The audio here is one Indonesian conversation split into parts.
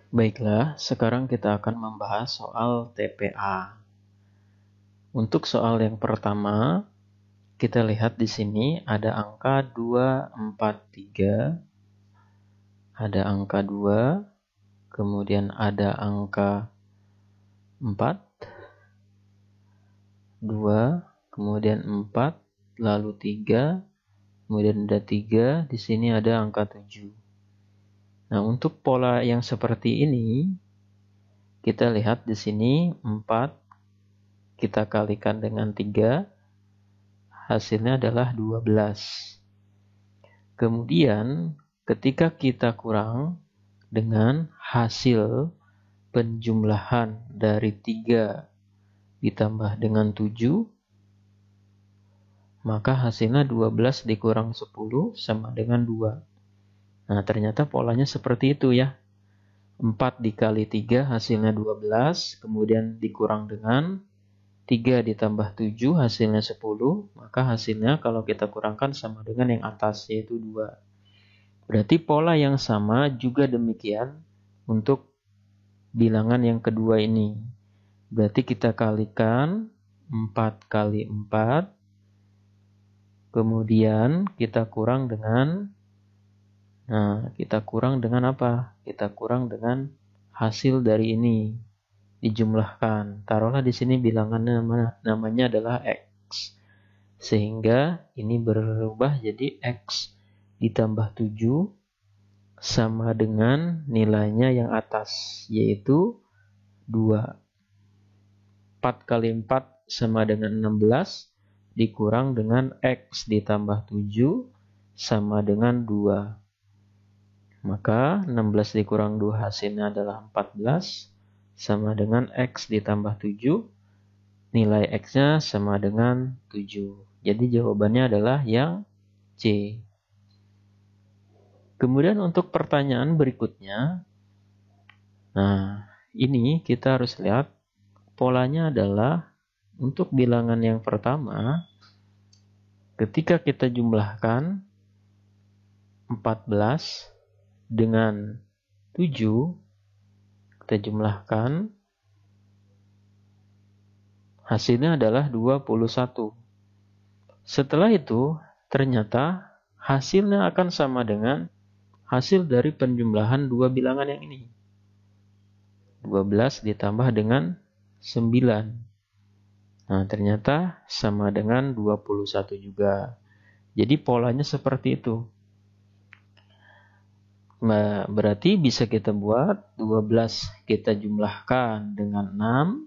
Baiklah, sekarang kita akan membahas soal TPA. Untuk soal yang pertama, kita lihat di sini ada angka 243, ada angka 2, kemudian ada angka 4, 2, kemudian 4, lalu 3, kemudian ada 3, di sini ada angka 7. Nah, untuk pola yang seperti ini, kita lihat di sini 4 kita kalikan dengan 3, hasilnya adalah 12. Kemudian ketika kita kurang dengan hasil penjumlahan dari 3 ditambah dengan 7, maka hasilnya 12 dikurang 10 sama dengan 2. Nah, ternyata polanya seperti itu ya. 4 dikali 3 hasilnya 12, kemudian dikurang dengan 3 ditambah 7 hasilnya 10, maka hasilnya kalau kita kurangkan sama dengan yang atas, yaitu 2. Berarti pola yang sama juga demikian untuk bilangan yang kedua ini. Berarti kita kalikan 4 kali 4, kemudian kita kurang dengan, kita kurang dengan apa? Kita kurang dengan hasil dari ini. Dijumlahkan. Taruhlah di sini bilangannya namanya adalah X. Sehingga ini berubah jadi X ditambah 7 sama dengan nilainya yang atas, yaitu 2. 4 kali 4 sama dengan 16, dikurang dengan X ditambah 7 sama dengan 2. Maka 16 dikurang 2 hasilnya adalah 14, sama dengan X ditambah 7, nilai X-nya sama dengan 7. Jadi jawabannya adalah yang C. Kemudian untuk pertanyaan berikutnya, ini kita harus lihat polanya adalah untuk bilangan yang pertama, ketika kita jumlahkan 14 dengan 7, kita jumlahkan, hasilnya adalah 21. Setelah itu, ternyata hasilnya akan sama dengan hasil dari penjumlahan dua bilangan yang ini. 12 ditambah dengan 9. Nah, ternyata sama dengan 21 juga. Jadi polanya seperti itu. Berarti bisa kita buat 12 kita jumlahkan dengan 6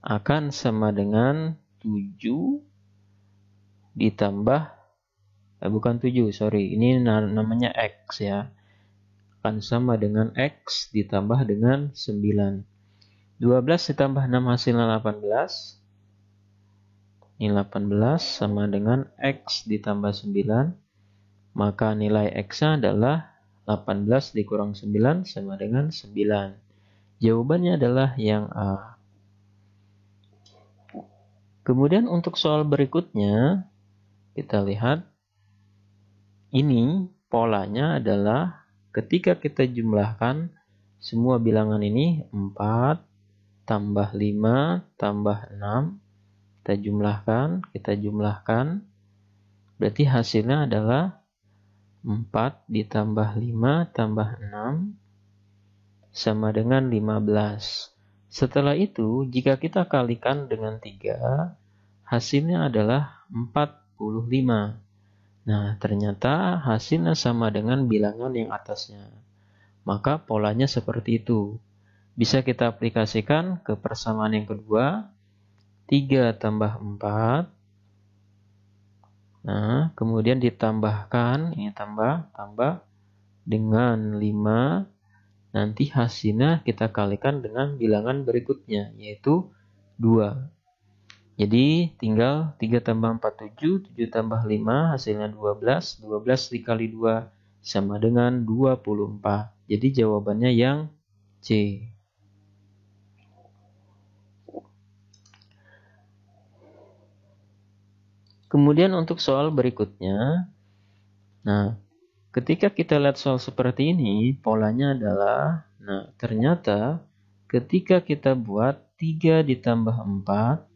akan sama dengan 7 ditambah, bukan 7, sorry, ini namanya X ya. Akan sama dengan X ditambah dengan 9. 12 ditambah 6 hasilnya 18. Ini 18 sama dengan X ditambah 9. Maka nilai X-nya adalah 18 dikurang 9 sama dengan 9. Jawabannya adalah yang A. Kemudian untuk soal berikutnya, kita lihat. Ini polanya adalah ketika kita jumlahkan semua bilangan ini, 4 tambah 5 tambah 6, kita jumlahkan, berarti hasilnya adalah 4 ditambah 5 tambah 6 sama dengan 15. Setelah itu, jika kita kalikan dengan 3, hasilnya adalah 45. Nah, ternyata hasilnya sama dengan bilangan yang atasnya. Maka polanya seperti itu. Bisa kita aplikasikan ke persamaan yang kedua. 3 tambah 4. Nah, kemudian ditambahkan, ini tambah dengan 5. Nanti hasilnya kita kalikan dengan bilangan berikutnya, yaitu 2. Jadi tinggal 3 tambah 4, 7, 7 tambah 5 hasilnya 12. 12 dikali 2 sama dengan 24. Jadi jawabannya yang C. Kemudian untuk soal berikutnya, ketika kita lihat soal seperti ini, polanya adalah Nah, ternyata ketika kita buat 3 ditambah 4,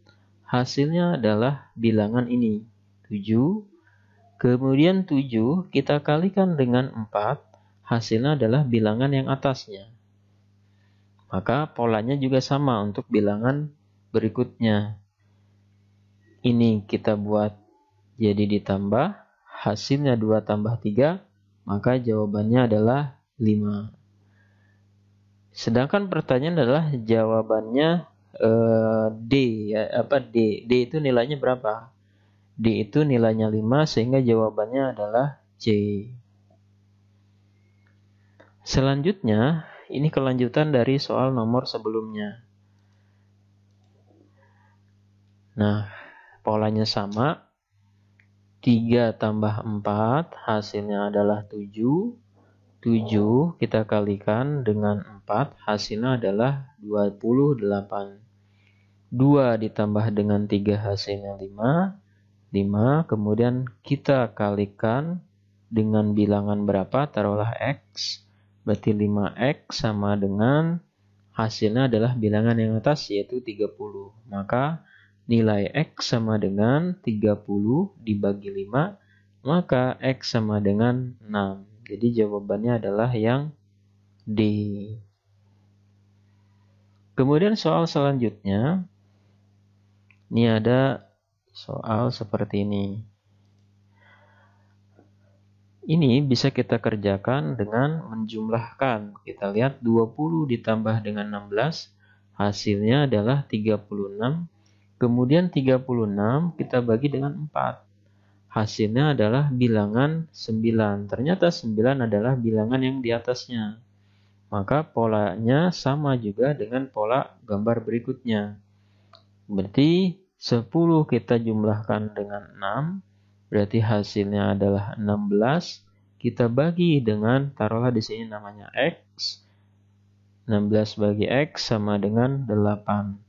hasilnya adalah bilangan ini, 7. Kemudian 7 kita kalikan dengan 4, hasilnya adalah bilangan yang atasnya. Maka polanya juga sama untuk bilangan berikutnya. Ini kita buat jadi ditambah, hasilnya 2 tambah 3, maka jawabannya adalah 5. Sedangkan pertanyaan adalah jawabannya D, ya, D. D itu nilainya berapa? D itu nilainya 5, sehingga jawabannya adalah C. Selanjutnya, ini kelanjutan dari soal nomor sebelumnya. Nah, polanya sama. 3 tambah 4 hasilnya adalah 7. 7 kita kalikan dengan 4 hasilnya adalah 28. 2 ditambah dengan 3 hasilnya 5. 5 kemudian kita kalikan dengan bilangan berapa? Taruhlah X. Berarti 5X sama dengan hasilnya adalah bilangan yang atas yaitu 30. Maka nilai X sama dengan 30 dibagi 5, maka X sama dengan 6. Jadi jawabannya adalah yang D. Kemudian soal selanjutnya, ini ada soal seperti ini. Ini bisa kita kerjakan dengan menjumlahkan. Kita lihat 20 ditambah dengan 16, hasilnya adalah 36. Kemudian 36 kita bagi dengan 4. Hasilnya adalah bilangan 9. Ternyata 9 adalah bilangan yang di atasnya. Maka polanya sama juga dengan pola gambar berikutnya. Berarti 10 kita jumlahkan dengan 6. Berarti hasilnya adalah 16. Kita bagi dengan, taruhlah di sini namanya X. 16 bagi X sama dengan 8.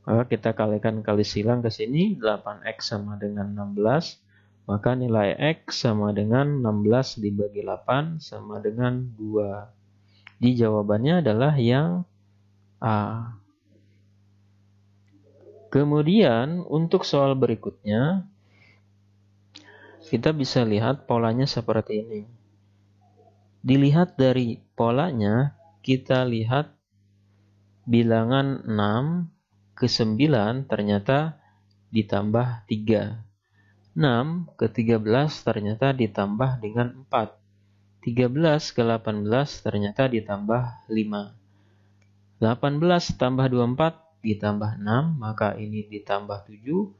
Maka kita kalikan kali silang ke sini, 8X sama dengan 16. Maka nilai X sama dengan 16 dibagi 8 sama dengan 2. Jadi jawabannya adalah yang A. Kemudian untuk soal berikutnya, kita bisa lihat polanya seperti ini. Dilihat dari polanya, kita lihat bilangan 6 ke 9 ternyata ditambah 3. 6 ke 13 ternyata ditambah dengan 4. 13 ke 18 ternyata ditambah 5. 18 tambah 24 ditambah 6, maka ini ditambah 7.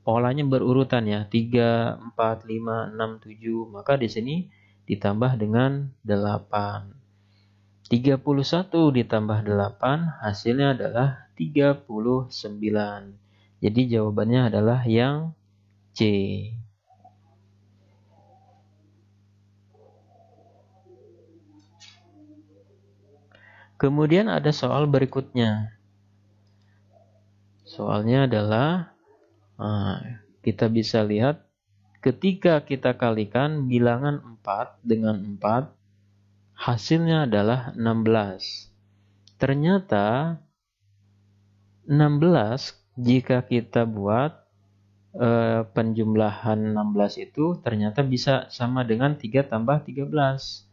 Polanya berurutan ya, 3, 4, 5, 6, 7. Maka di sini ditambah dengan 8. 31 ditambah 8 hasilnya adalah 39. Jadi jawabannya adalah yang C. Kemudian ada soal berikutnya. Soalnya adalah kita bisa lihat ketika kita kalikan bilangan 4 dengan 4, hasilnya adalah 16. Ternyata 16 jika kita buat penjumlahan 16 itu ternyata bisa sama dengan 3 tambah 13.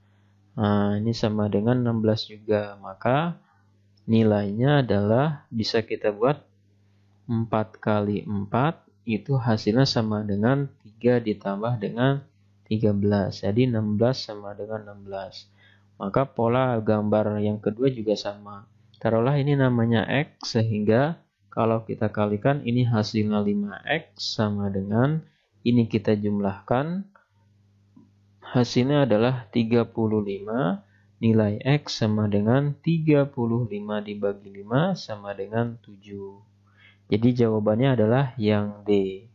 Nah, ini sama dengan 16 juga. Maka nilainya adalah bisa kita buat 4 kali 4 itu hasilnya sama dengan 3 ditambah dengan 13. Jadi 16 sama dengan 16. Maka pola gambar yang kedua juga sama. Taruhlah ini namanya X, sehingga kalau kita kalikan ini hasilnya 5X sama dengan ini kita jumlahkan. Hasilnya adalah 35. Nilai X sama dengan 35 dibagi 5 sama dengan 7. Jadi jawabannya adalah yang D.